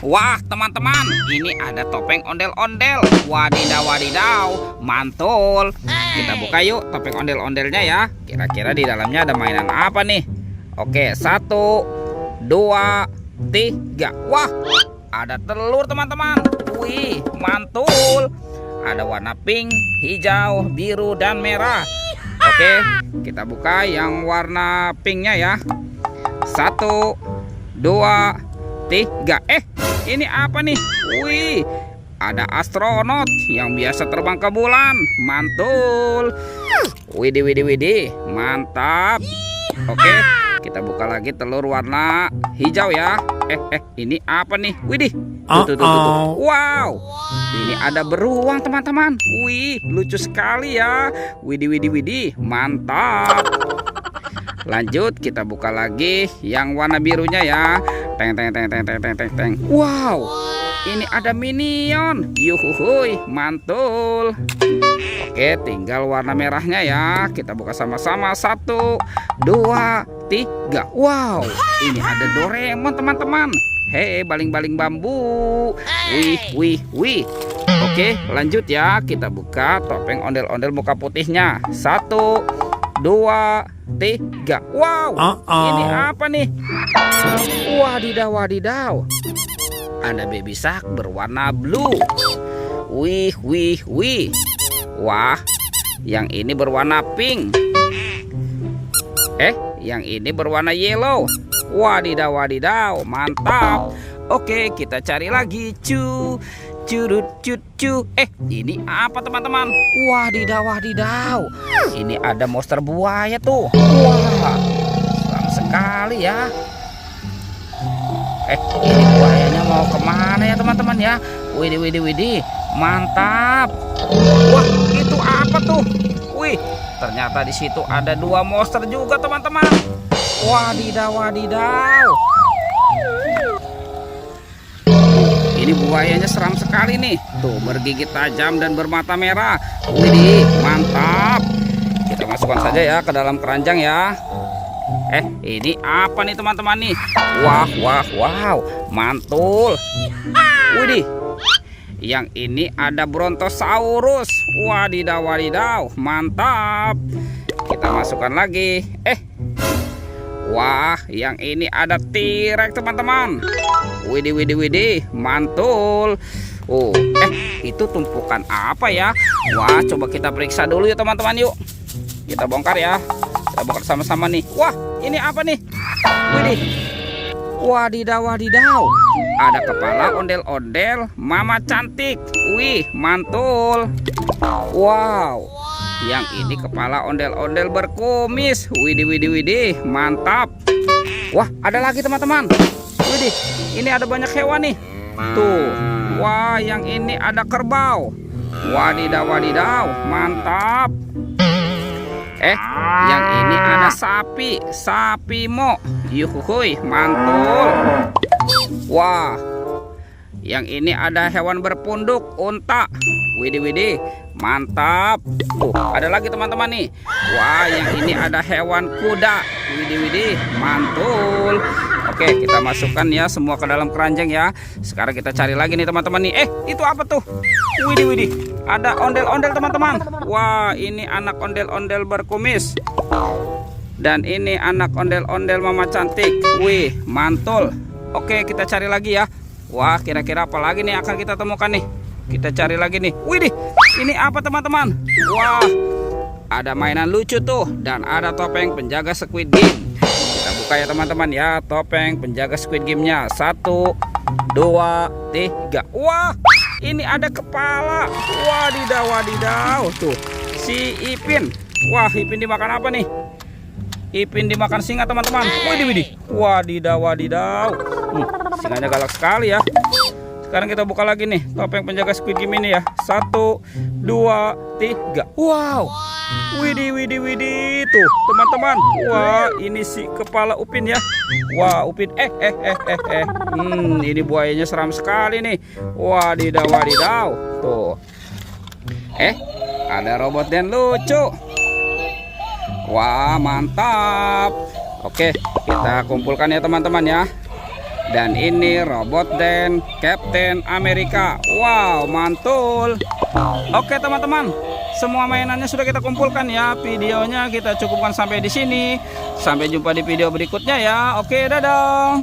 Wah teman-teman, ini ada topeng ondel-ondel. Wadidaw wadidaw, mantul. Kita buka yuk topeng ondel-ondelnya ya. Kira-kira di dalamnya ada mainan apa nih? Oke, 1, 2, 3. Wah, ada telur teman-teman. Wih, mantul. Ada warna pink, hijau, biru, dan merah. Oke, kita buka yang warna pinknya ya. 1, 2, 3. Ini apa nih? Wih, ada astronot yang biasa terbang ke bulan. Mantul. Widih, widih, widih. Mantap. Oke, kita buka lagi telur warna hijau ya. Ini apa nih? Widih. Tuh. Wow. Ini ada beruang teman-teman. Wih, lucu sekali ya. Widih, widih, widih. Mantap. Lanjut kita buka lagi yang warna birunya ya. Teng. Wow, ini ada minion. Yuhuhuy, mantul. Oke, tinggal warna merahnya ya. Kita buka sama-sama. 1, 2, 3. Wow, ini ada Doraemon teman-teman. Hei, baling-baling bambu. Wih. Oke, lanjut ya. Kita buka topeng ondel-ondel muka putihnya. 1, 2, 3. Wow, ini apa nih? Wadidaw. Ada baby shark berwarna blue. Wih. Wah, yang ini berwarna pink. Yang ini berwarna yellow. Wadidaw, mantap. Oke, kita cari lagi. Ini apa teman-teman? Wadidaw. Ini ada monster buaya tuh. Wah, seram sekali ya. Ini buayanya mau kemana ya teman-teman ya? Widih. Mantap. Wah, itu apa tuh? Wih, ternyata di situ ada 2 monster juga teman-teman. Wadidaw. Ini buayanya seram sekali nih. Tuh, bergigit tajam dan bermata merah. Widih, mantap. Kita masukkan saja ya ke dalam keranjang ya. Ini apa nih teman-teman nih? Wow, mantul. Widih. Yang ini ada Brontosaurus. Wadidaw, mantap. Kita masukkan lagi. Wah, yang ini ada T-Rex teman-teman. Widih, mantul. Oh, itu tumpukan apa ya? Wah, coba kita periksa dulu ya teman-teman yuk. Kita bongkar ya. Kita bongkar sama-sama nih. Wah, ini apa nih? Widih. Wadidaw. Ada kepala ondel-ondel mama cantik. Wih, mantul. Wow. Yang ini kepala ondel-ondel berkumis. Widih, mantap. Wah, ada lagi teman-teman. Widih, ini ada banyak hewan nih. Tuh. Wah, yang ini ada kerbau. Wadidaw, mantap. Yang ini ada sapi mo. Yuhuhuy, mantul. Wah, yang ini ada hewan berpunduk, unta. Widih, mantap. Ada lagi teman-teman nih. Wah, yang ini ada hewan kuda. Widih, mantul. Oke, kita masukkan ya semua ke dalam keranjang ya. Sekarang kita cari lagi nih teman-teman nih. Itu apa tuh? Widih. Ada ondel-ondel teman-teman. Wah, ini anak ondel-ondel berkumis. Dan ini anak ondel-ondel mama cantik. Wih, mantul. Oke, kita cari lagi ya. Wah, kira-kira apa lagi nih akan kita temukan nih? Kita cari lagi nih. Widih, ini apa teman-teman? Wah, ada mainan lucu tuh. Dan ada topeng penjaga Squid Game. Kita buka ya teman-teman ya. Topeng penjaga Squid Game-nya. 1, 2, 3. Wah, ini ada kepala. Wadidaw. Tuh, si Ipin. Wah, Ipin dimakan apa nih? Ipin dimakan singa teman-teman. Widih. Wadidaw. Singanya galak sekali ya. Sekarang kita buka lagi nih topeng penjaga Squid Game ini ya. 1, 2, 3. Wow. Widih. Tuh teman-teman. Wah, ini si kepala Upin ya. Wah, Upin. Ini buayanya seram sekali nih. Wadidaw. Tuh. Ada robot dan lucu. Wah, mantap. Oke, kita kumpulkan ya teman-teman ya. Dan ini robot Dan Captain America. Wow, mantul. Oke teman-teman, semua mainannya sudah kita kumpulkan ya. Videonya kita cukupkan sampai di sini. Sampai jumpa di video berikutnya ya. Oke, dadah.